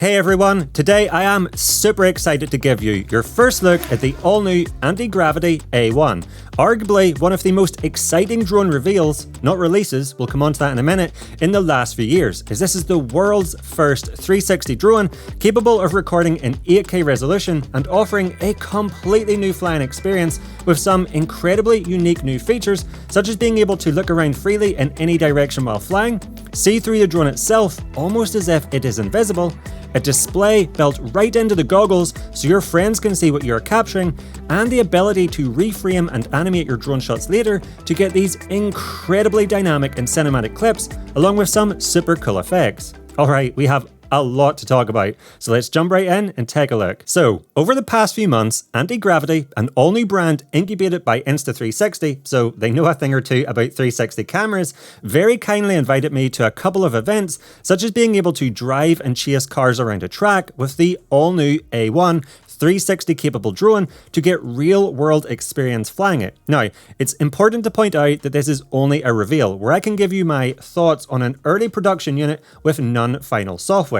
Hey everyone, today I am super excited to give you your first look at the all-new Antigravity A1, arguably one of the most exciting drone reveals, not releases, we'll come on to that in a minute, in the last few years, as this is the world's first 360 drone capable of recording in 8K resolution and offering a completely new flying experience with some incredibly unique new features, such as being able to look around freely in any direction while flying, see through the drone itself almost as if it is invisible, a display built right into the goggles so your friends can see what you're capturing, and the ability to reframe and animate your drone shots later to get these incredibly dynamic and cinematic clips, along with some super cool effects. Alright, we have a lot to talk about, so let's jump right in and take a look. So, over the past few months, Antigravity, an all-new brand incubated by Insta360, so they know a thing or two about 360 cameras, very kindly invited me to a couple of events, such as being able to drive and chase cars around a track with the all-new A1 360 capable drone to get real world experience flying it. Now, it's important to point out that this is only a reveal, where I can give you my thoughts on an early production unit with non-final software.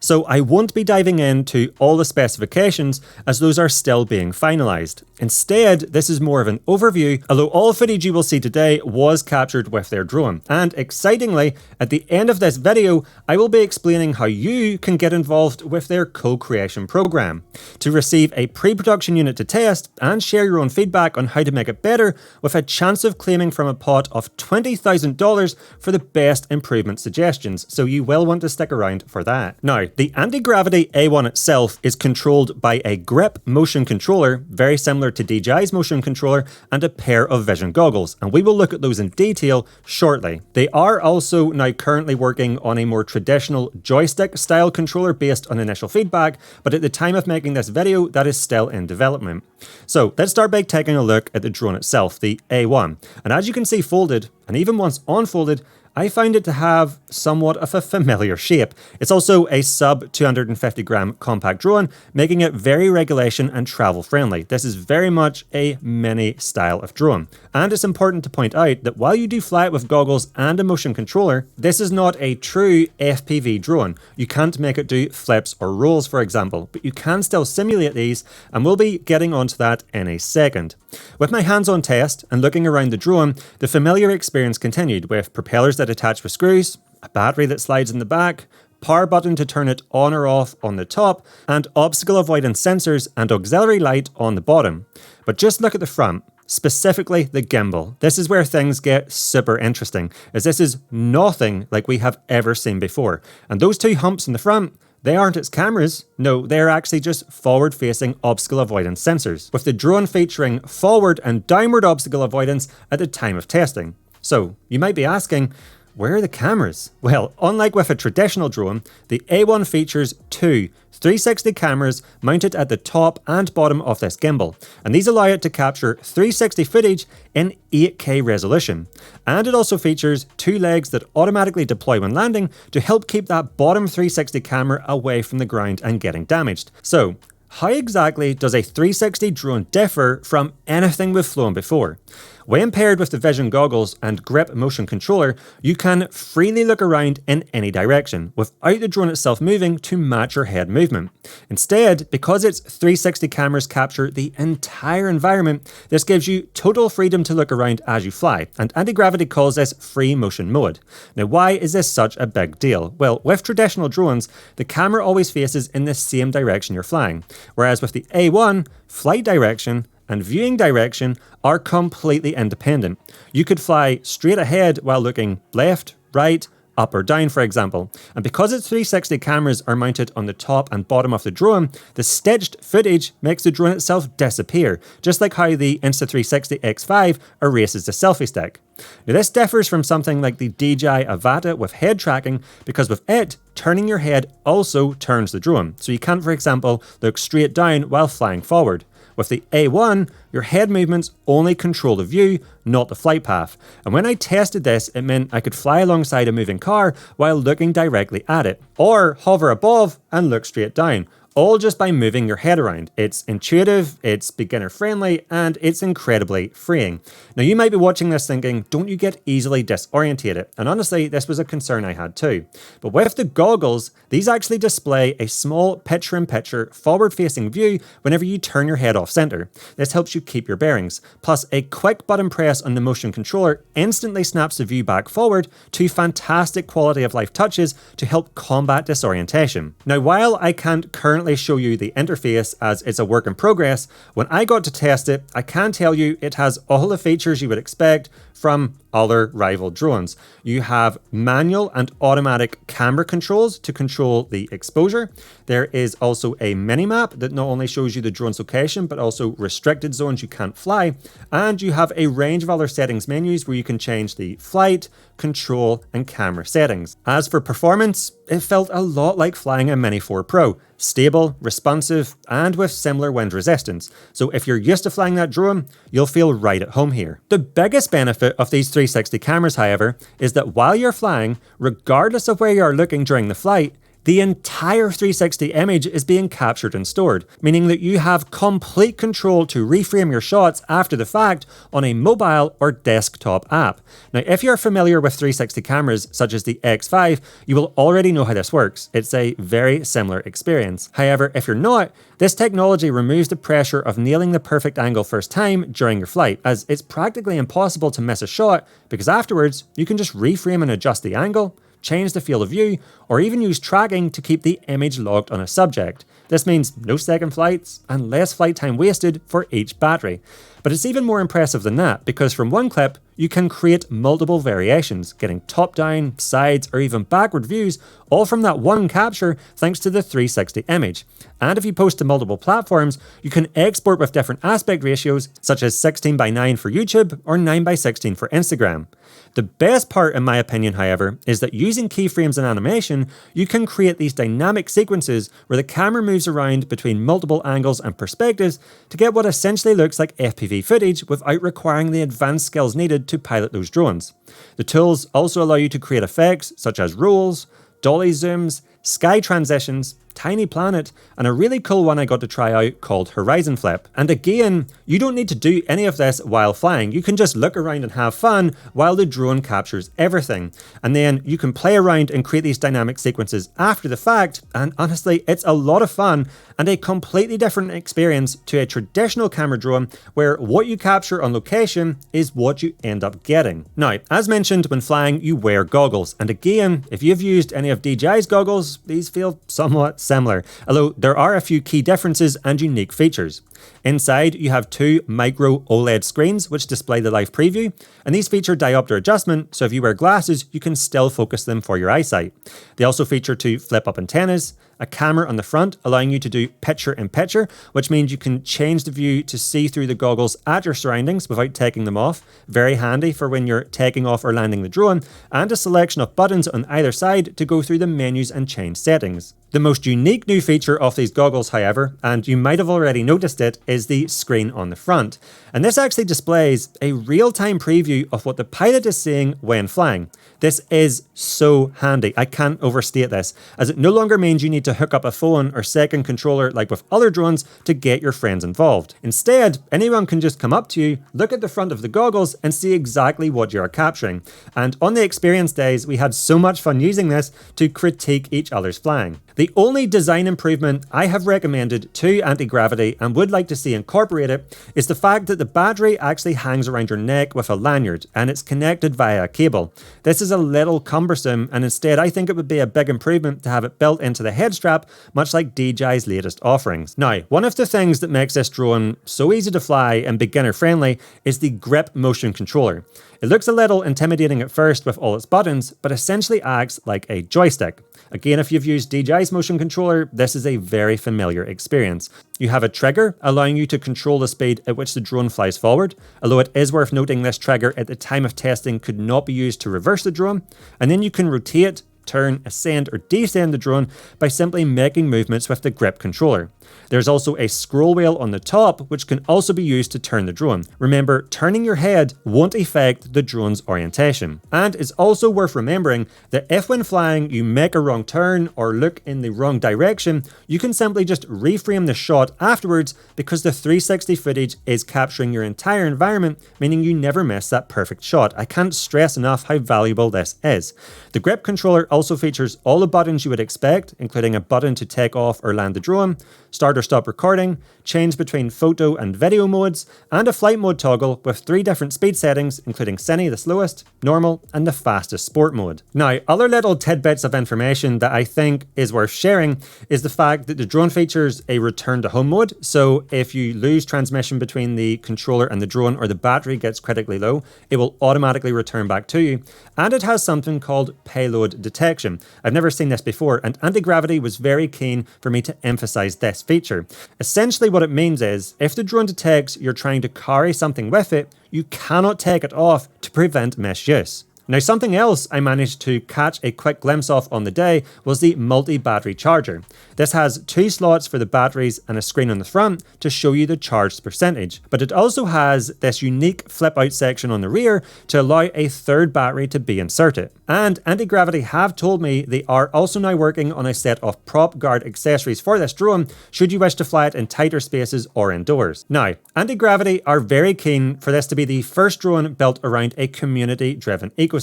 So I won't be diving into all the specifications as those are still being finalized. Instead, this is more of an overview, although all footage you will see today was captured with their drone. And excitingly, at the end of this video, I will be explaining how you can get involved with their co-creation program to receive a pre-production unit to test and share your own feedback on how to make it better, with a chance of claiming from a pot of $20,000 for the best improvement suggestions, so you will want to stick around for that. Now, the Antigravity A1 itself is controlled by a grip motion controller, very similar to DJI's motion controller, and a pair of vision goggles, and we will look at those in detail shortly. They are also now currently working on a more traditional joystick style controller based on initial feedback, but at the time of making this video, that is still in development. So let's start by taking a look at the drone itself, the A1, and as you can see folded, and even once unfolded, I find it to have somewhat of a familiar shape. It's also a sub 250 gram compact drone, making it very regulation and travel friendly. This is very much a mini style of drone. And it's important to point out that while you do fly it with goggles and a motion controller, this is not a true FPV drone. You can't make it do flips or rolls, for example, but you can still simulate these, and we'll be getting onto that in a second. With my hands-on test and looking around the drone, the familiar experience continued with propellers that attach with screws, a battery that slides in the back, power button to turn it on or off on the top, and obstacle avoidance sensors and auxiliary light on the bottom. But just look at the front, specifically the gimbal. This is where things get super interesting, as this is nothing like we have ever seen before. And those two humps in the front, they aren't its cameras, no, they're actually just forward-facing obstacle avoidance sensors, with the drone featuring forward and downward obstacle avoidance at the time of testing. So, you might be asking, where are the cameras? Well, unlike with a traditional drone, the A1 features two 360 cameras mounted at the top and bottom of this gimbal, and these allow it to capture 360 footage in 8K resolution. And it also features two legs that automatically deploy when landing to help keep that bottom 360 camera away from the ground and getting damaged. So, how exactly does a 360 drone differ from anything we've flown before? When paired with the vision goggles and grip motion controller, you can freely look around in any direction, without the drone itself moving to match your head movement. Instead, because its 360 cameras capture the entire environment, this gives you total freedom to look around as you fly, and Antigravity calls this free motion mode. Now, why is this such a big deal? Well, with traditional drones, the camera always faces in the same direction you're flying, whereas with the A1, flight direction and viewing direction are completely independent. You could fly straight ahead while looking left, right, up or down, for example. And because its 360 cameras are mounted on the top and bottom of the drone, the stitched footage makes the drone itself disappear, just like how the Insta360 X5 erases the selfie stick. Now, this differs from something like the DJI Avata with head tracking, because with it, turning your head also turns the drone. So you can't, for example, look straight down while flying forward. With the A1, your head movements only control the view, not the flight path. And when I tested this, it meant I could fly alongside a moving car while looking directly at it, or hover above and look straight down, all just by moving your head around. It's intuitive, it's beginner friendly, and it's incredibly freeing. Now you might be watching this thinking, don't you get easily disorientated? And honestly, this was a concern I had too. But with the goggles, these actually display a small picture-in-picture forward-facing view whenever you turn your head off center. This helps you keep your bearings. Plus, a quick button press on the motion controller instantly snaps the view back forward to fantastic quality of life touches to help combat disorientation. Now, while I can't currently show you the interface as it's a work in progress, when I got to test it, I can tell you it has all the features you would expect from other rival drones. You have manual and automatic camera controls to control the exposure. There is also a mini-map that not only shows you the drone's location, but also restricted zones you can't fly. And you have a range of other settings menus where you can change the flight, control, and camera settings. As for performance, it felt a lot like flying a Mini 4 Pro. Stable, responsive, and with similar wind resistance. So if you're used to flying that drone, you'll feel right at home here. The biggest benefit of these 360 cameras, however, is that while you're flying, regardless of where you are looking during the flight, the entire 360 image is being captured and stored, meaning that you have complete control to reframe your shots after the fact on a mobile or desktop app. Now, if you're familiar with 360 cameras such as the X5, you will already know how this works. It's a very similar experience. However, if you're not, this technology removes the pressure of nailing the perfect angle first time during your flight, as it's practically impossible to miss a shot because afterwards you can just reframe and adjust the angle, change the field of view, or even use tracking to keep the image locked on a subject. This means no second flights and less flight time wasted for each battery. But it's even more impressive than that, because from one clip, you can create multiple variations, getting top-down, sides, or even backward views, all from that one capture thanks to the 360 image. And if you post to multiple platforms, you can export with different aspect ratios, such as 16:9 for YouTube or 9:16 for Instagram. The best part, in my opinion, however, is that using keyframes and animation, you can create these dynamic sequences where the camera moves around between multiple angles and perspectives to get what essentially looks like FPV footage without requiring the advanced skills needed to pilot those drones. The tools also allow you to create effects such as rolls, dolly zooms, sky transitions, tiny planet, and a really cool one I got to try out called Horizon Flip. And again, you don't need to do any of this while flying. You can just look around and have fun while the drone captures everything. And then you can play around and create these dynamic sequences after the fact, and honestly, it's a lot of fun and a completely different experience to a traditional camera drone where what you capture on location is what you end up getting. Now, as mentioned, when flying, you wear goggles. And again, if you've used any of DJI's goggles, these feel somewhat similar, although there are a few key differences and unique features. Inside, you have two micro OLED screens which display the live preview, and these feature diopter adjustment, so if you wear glasses, you can still focus them for your eyesight. They also feature two flip-up antennas, a camera on the front allowing you to do picture-in-picture, which means you can change the view to see through the goggles at your surroundings without taking them off. Very handy for when you're taking off or landing the drone, and a selection of buttons on either side to go through the menus and change settings. The most unique new feature of these goggles, however, and you might have already noticed it, is the screen on the front. And this actually displays a real-time preview of what the pilot is seeing when flying. This is so handy. I can't overstate this, as it no longer means you need to hook up a phone or second controller like with other drones to get your friends involved. Instead, anyone can just come up to you, look at the front of the goggles, and see exactly what you are capturing. And on the experience days, we had so much fun using this to critique each other's flying. The only design improvement I have recommended to Antigravity and would like to see incorporated is the fact that the battery actually hangs around your neck with a lanyard and it's connected via a cable. This is a little cumbersome, and instead I think it would be a big improvement to have it built into the head strap, much like DJI's latest offerings. Now, one of the things that makes this drone so easy to fly and beginner friendly is the grip motion controller. It looks a little intimidating at first with all its buttons, but essentially acts like a joystick. Again, if you've used DJI's motion controller, this is a very familiar experience. You have a trigger allowing you to control the speed at which the drone flies forward, although it is worth noting this trigger at the time of testing could not be used to reverse the drone, and then you can rotate, turn, ascend or descend the drone by simply making movements with the grip controller. There's also a scroll wheel on the top, which can also be used to turn the drone. Remember, turning your head won't affect the drone's orientation. And it's also worth remembering that if when flying you make a wrong turn or look in the wrong direction, you can simply just reframe the shot afterwards because the 360 footage is capturing your entire environment, meaning you never miss that perfect shot. I can't stress enough how valuable this is. The grip controller also features all the buttons you would expect, including a button to take off or land the drone, start or stop recording, change between photo and video modes, and a flight mode toggle with 3 different speed settings, including Cine, the slowest, normal, and the fastest sport mode. Now, other little tidbits of information that I think is worth sharing is the fact that the drone features a return to home mode, so if you lose transmission between the controller and the drone or the battery gets critically low, it will automatically return back to you, and it has something called payload detection. I've never seen this before, and Antigravity was very keen for me to emphasize this feature. Essentially what it means is, if the drone detects you're trying to carry something with it, you cannot take it off to prevent misuse. Now, something else I managed to catch a quick glimpse of on the day was the multi-battery charger. This has 2 slots for the batteries and a screen on the front to show you the charged percentage, but it also has this unique flip-out section on the rear to allow a 3rd battery to be inserted. And Antigravity have told me they are also now working on a set of prop guard accessories for this drone, should you wish to fly it in tighter spaces or indoors. Now, Antigravity are very keen for this to be the first drone built around a community-driven ecosystem.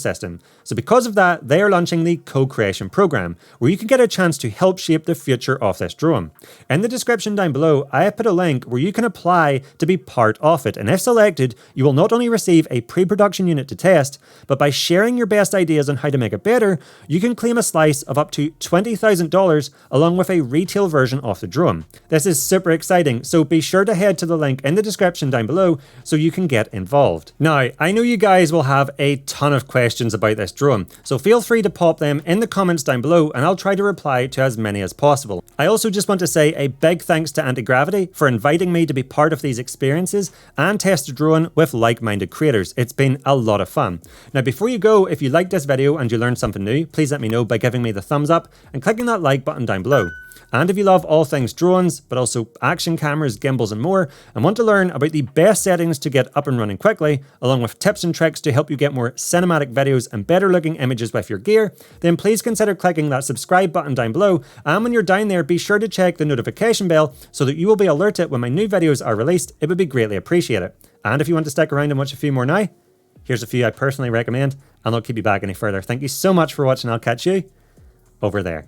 So because of that, they are launching the co-creation program, where you can get a chance to help shape the future of this drone. In the description down below, I have put a link where you can apply to be part of it, and if selected, you will not only receive a pre-production unit to test, but by sharing your best ideas on how to make it better, you can claim a slice of up to $20,000 along with a retail version of the drone. This is super exciting, so be sure to head to the link in the description down below so you can get involved. Now, I know you guys will have a ton of questions about this drone, so feel free to pop them in the comments down below and I'll try to reply to as many as possible. I also just want to say a big thanks to Antigravity for inviting me to be part of these experiences and test a drone with like-minded creators. It's been a lot of fun. Now, before you go, if you liked this video and you learned something new, please let me know by giving me the thumbs up and clicking that like button down below. And if you love all things drones, but also action cameras, gimbals and more, and want to learn about the best settings to get up and running quickly, along with tips and tricks to help you get more cinematic videos and better looking images with your gear, then please consider clicking that subscribe button down below. And when you're down there, be sure to check the notification bell so that you will be alerted when my new videos are released. It would be greatly appreciated. And if you want to stick around and watch a few more now, here's a few I personally recommend, and I'll keep you back any further. Thank you so much for watching. I'll catch you over there.